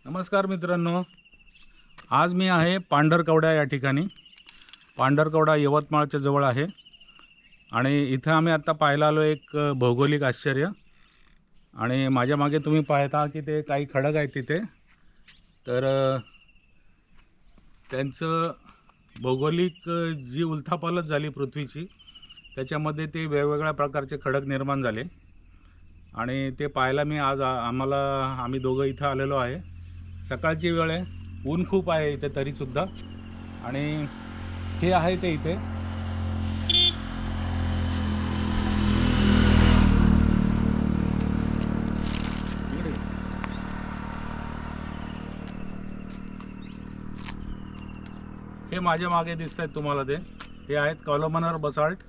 नमस्कार मित्रांनो, आज मी आहे पांढरकवडा या ठिकाणी. पांढरकवडा यवतमाळच्या जवळ आहे आणि इथं आम्ही आत्ता पाहायला आलो एक भौगोलिक आश्चर्य. आणि माझ्या मागे तुम्ही पाहता की ते काही खडक आहेत तिथे. तर त्यांचं भौगोलिक जी उलथापालथ झाली पृथ्वीची, त्याच्यामध्ये ते वेगवेगळ्या प्रकारचे खडक निर्माण झाले आणि ते पाहायला मी आज आम्ही दोघं इथं आलेलो आहे. सकाळची वेळ आहे, ऊन खूप आहे इथे तरीसुद्धा. आणि हे आहे ते इथे हे माझ्या मागे दिसत आहेत तुम्हाला. हे आहेत कॉलमनर बसाल्ट,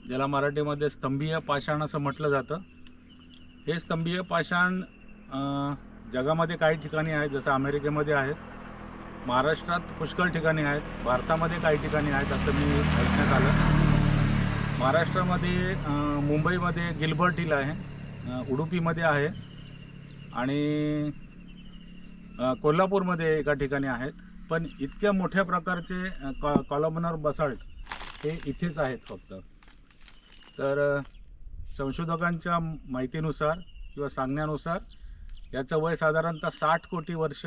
ज्याला मराठीमध्ये स्तंभीय पाषाण असं म्हटलं जातं. हे स्तंभीय पाषाण जगामध्ये काही ठिकाणी आहेत, जसं अमेरिकेमध्ये आहेत, महाराष्ट्रात पुष्कळ ठिकाणी आहेत, भारतामध्ये काही ठिकाणी आहेत असं मी ऐकण्यात आलं. महाराष्ट्रामध्ये मुंबईमध्ये गिलबर्ट हिल आहे, उडुपीमध्ये आहे आणि कोल्हापूरमध्ये एका ठिकाणी आहेत. पण इतक्या मोठ्या प्रकारचे कॉलमनर बसाल्ट हे इथेच आहेत फक्त. तर संशोधकांच्या माहितीनुसार किंवा सांगण्यानुसार याचं वय साधारणतः 60 कोटी वर्ष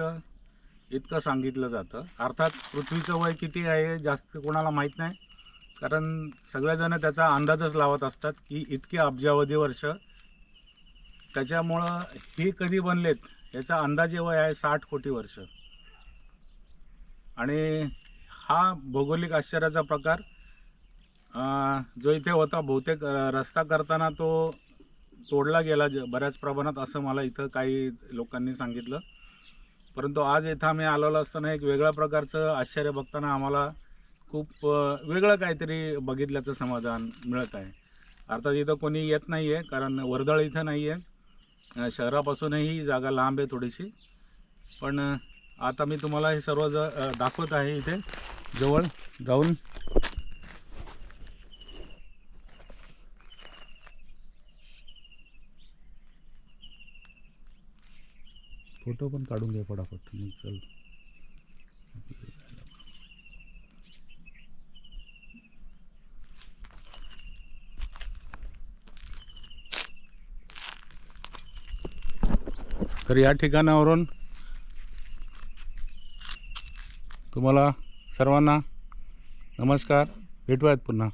इतकं सांगितलं जातं. अर्थात पृथ्वीचं वय किती आहे जास्त कोणाला माहीत नाही, कारण सगळेजण त्याचा अंदाजच लावत असतात की इतके अब्जावधी वर्ष. त्याच्यामुळं हे कधी बनलेत याचा अंदाजे वय आहे 60 कोटी वर्ष. आणि हा भौगोलिक आश्चर्याचा प्रकार जो इथे होता, बहुतेक रस्ता करताना तो तोडला गेला बऱ्याच प्रमाणात, असं मला इथं काही लोकांनी सांगितलं. परंतु आज इथं आम्ही आलेलो असताना एक वेगळ्या प्रकारचं आश्चर्य बघताना आम्हाला खूप वेगळं काहीतरी बघितल्याचं समाधान मिळत आहे. अर्थात इथं कोणी येत नाही आहे, कारण वर्दळ इथं नाही आहे, शहरापासूनही जागा लांब आहे थोडीशी. पण आता मी तुम्हाला हे सर्व दाखवत आहे इथे जवळ जाऊन. फोटो पण काढून घे फटाफट. चल, तर या ठिकाणावरून तुम्हाला सर्वांना नमस्कार. भेटूयात पुन्हा.